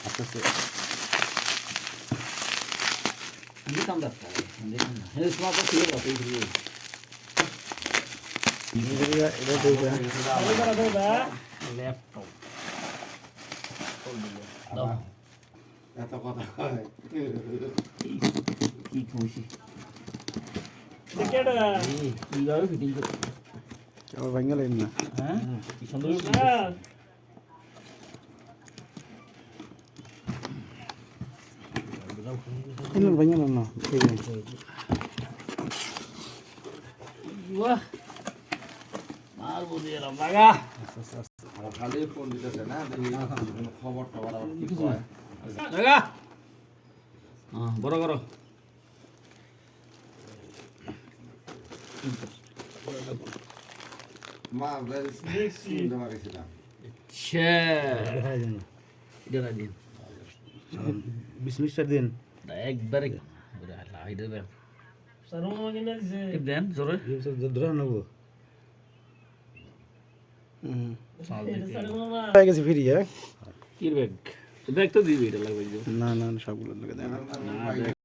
আস্তে Bukan daftar. Ini semua apa sih waktu itu? এটা দেবে Laptop. এত কথা কয় কি খুশি। টিকেট কিভাবে ফিটিং করতে? আবার ভাঙা লাইন না হ্যাঁ? কি সুন্দর ইন ভাঙা না ঠিক আছে Wah. Malu dia lah, baga. আর খালি ফোন দিতেছে না দেখি কোনো খবর টবর আবার কি কয় Baga. Ah, boro boro. মা শুনতে পারিছিলাম Che. Dia lagi. 20 মিনিট দিন Dah ekbar. Udah lah itu ber. সারুম কিনে দিছে Kemudian sore. ধরে নেব এটা সারুম না হয়ে গেছে ফিরি হ্যাঁ Ki bag. Bag তো দিবি এটা লাগবে। না না সবগুলো লাগে দেন না